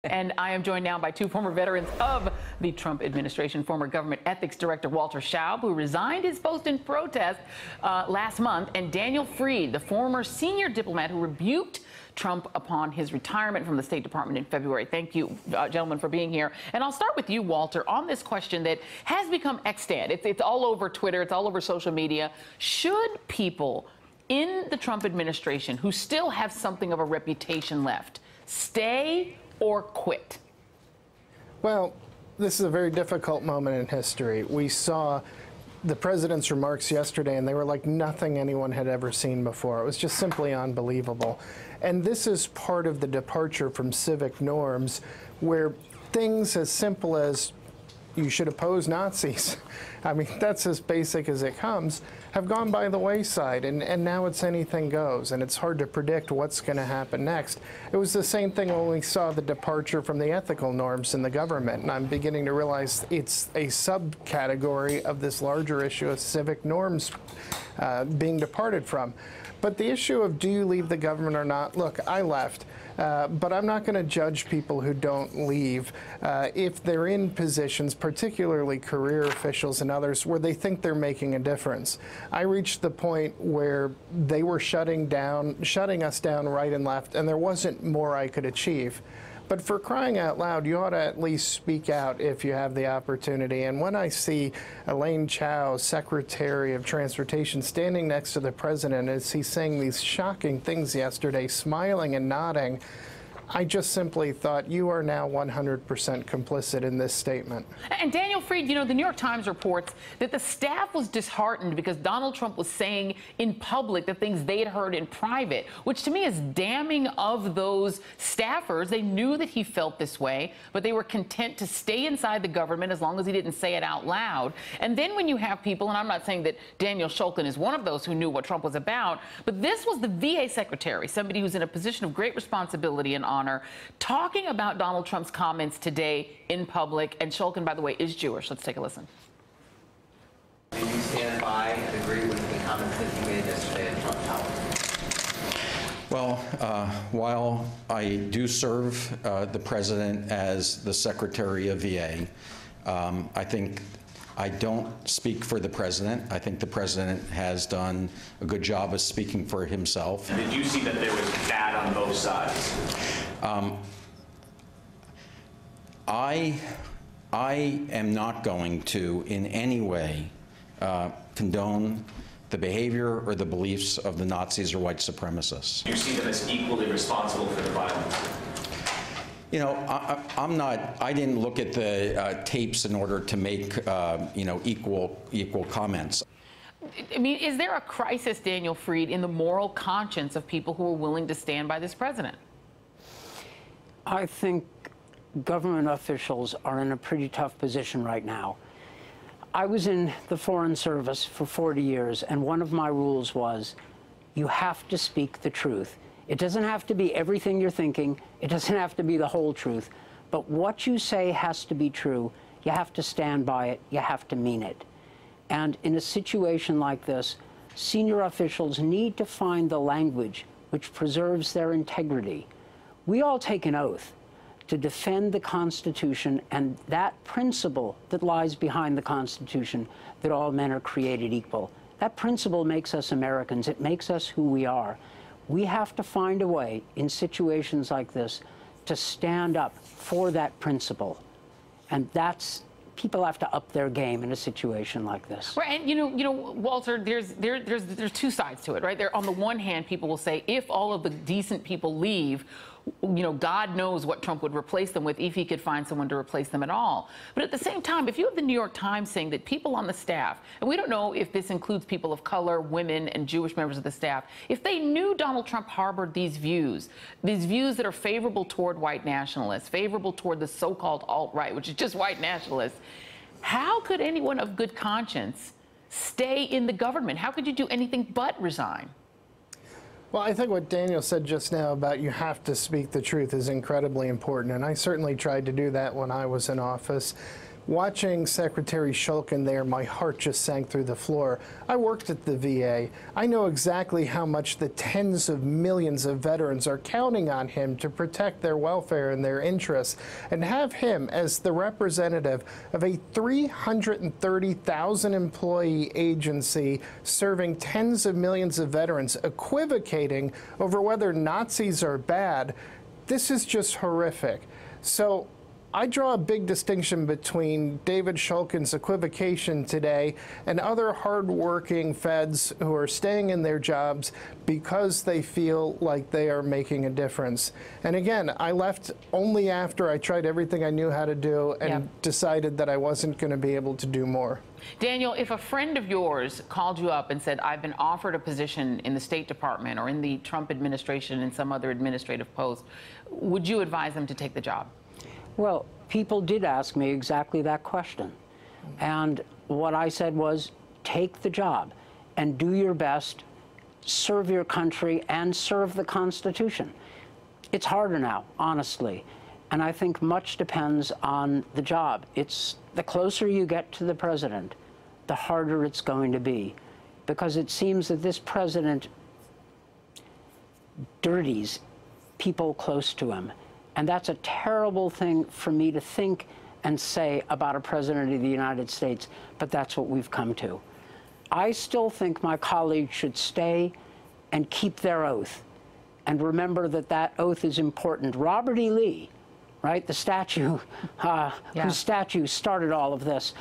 And I am joined now by two former veterans of the Trump administration, former government ethics director Walter Shaub, who resigned his post in protest last month, and Daniel Freed, the former senior diplomat who rebuked Trump upon his retirement from the State Department in February. Thank you, gentlemen, for being here. And I'll start with you, Walter, on this question that has become extant. It's all over Twitter. It's all over social media. Should people in the Trump administration who still have something of a reputation left stay or quit? Well, this is a very difficult moment in history. We saw the president's remarks yesterday, and they were like nothing anyone had ever seen before. It was just simply unbelievable. And this is part of the departure from civic norms, where things as simple as you should oppose Nazis, I mean, that's as basic as it comes, have gone by the wayside, and now it's anything goes, and it's hard to predict what's going to happen next. It was the same thing when we saw the departure from the ethical norms in the government, and I'm beginning to realize it's a subcategory of this larger issue of civic norms being departed from. But the issue of do you leave the government or not, look, I left. But I'm not going to judge people who don't leave if they're in positions, particularly career officials and others, where they think they're making a difference. I reached the point where they were shutting us down right and left, and there wasn't more I could achieve. But for crying out loud, you ought to at least speak out if you have the opportunity. And when I see Elaine Chao, Secretary of Transportation, standing next to the president as he's saying these shocking things yesterday, smiling and nodding, I just simply thought, you are now 100% complicit in this statement. And Daniel Freed, you know, the New York Times reports that the staff was disheartened because Donald Trump was saying in public the things they had heard in private, which to me is damning of those staffers. They knew that he felt this way, but they were content to stay inside the government as long as he didn't say it out loud. And then when you have people, and I'm not saying that Daniel Shulkin is one of those who knew what Trump was about, but this was the VA secretary, somebody who's in a position of great responsibility and honor, talking about Donald Trump's comments today in public. And Shulkin, by the way, is Jewish. Let's take a listen. Do you stand by and agree with the comments that you made yesterday at Trump Tower? Well, while I do serve the president as the Secretary of VA, I don't speak for the president. I think the president has done a good job of speaking for himself. Did you see that there was bad on both sides? I am not going to in any way condone the behavior or the beliefs of the Nazis or white supremacists. Do you see them as equally responsible for the violence? You know, I didn't look at the tapes in order to make, you know, equal comments. I mean, is there a crisis, Daniel Freed, in the moral conscience of people who are willing to stand by this president? I think government officials are in a pretty tough position right now. I was in the Foreign Service for 40 years, and one of my rules was you have to speak the truth. It doesn't have to be everything you're thinking. It doesn't have to be the whole truth. But what you say has to be true. You have to stand by it. You have to mean it. And in a situation like this, senior officials need to find the language which preserves their integrity. We all take an oath to defend the Constitution and that principle that lies behind the Constitution, that all men are created equal. That principle makes us Americans. It makes us who we are. We have to find a way in situations like this to stand up for that principle. And people have to up their game in a situation like this. Right, and you know, Walter, there's two sides to it, right? There, on the one hand, people will say, if all of the decent people leave, you know, God knows what Trump would replace them with if he could find someone to replace them at all. But at the same time, if you have the New York Times saying that people on the staff, and we don't know if this includes people of color, women, and Jewish members of the staff, if they knew Donald Trump harbored these views that are favorable toward white nationalists, favorable toward the so-called alt-right, which is just white nationalists, how could anyone of good conscience stay in the government? How could you do anything but resign? Well, I think what Daniel said just now about you have to speak the truth is incredibly important, and I certainly tried to do that when I was in office. Watching Secretary Shulkin there, my heart just sank through the floor. I worked at the VA. I know exactly how much the tens of millions of veterans are counting on him to protect their welfare and their interests. And have him as the representative of a 330,000 employee agency serving tens of millions of veterans equivocating over whether Nazis are bad, this is just horrific. So I draw a big distinction between David Shulkin's equivocation today and other hardworking feds who are staying in their jobs because they feel like they are making a difference. And again, I left only after I tried everything I knew how to do and decided that I wasn't going to be able to do more. Daniel, if a friend of yours called you up and said, I've been offered a position in the State Department or in the Trump administration in some other administrative post, would you advise them to take the job? Well, people did ask me exactly that question. And what I said was, take the job and do your best, serve your country, and serve the Constitution. It's harder now, honestly. And I think much depends on the job. It's the closer you get to the president, the harder it's going to be. Because it seems that this president dirties people close to him. And that's a terrible thing for me to think and say about a president of the United States, but that's what we've come to. I still think my colleagues should stay and keep their oath and remember that that oath is important. Robert E. Lee, right, the statue, whose statue started all of this,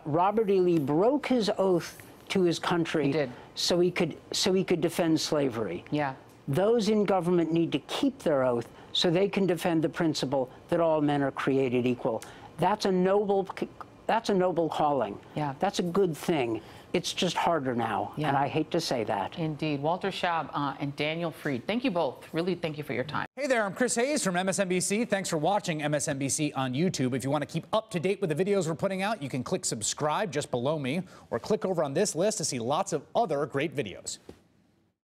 Robert E. Lee broke his oath to his country so he could defend slavery. Yeah. Those in government need to keep their oath so they can defend the principle that all men are created equal. That's a noble calling. Yeah. That's a good thing. It's just harder now, and I hate to say that. Indeed. Walter Shaub and Daniel Fried, thank you both. Really, thank you for your time. Hey there, I'm Chris Hayes from MSNBC. Thanks for watching MSNBC on YouTube. If you want to keep up to date with the videos we're putting out, you can click subscribe just below me, or click over on this list to see lots of other great videos.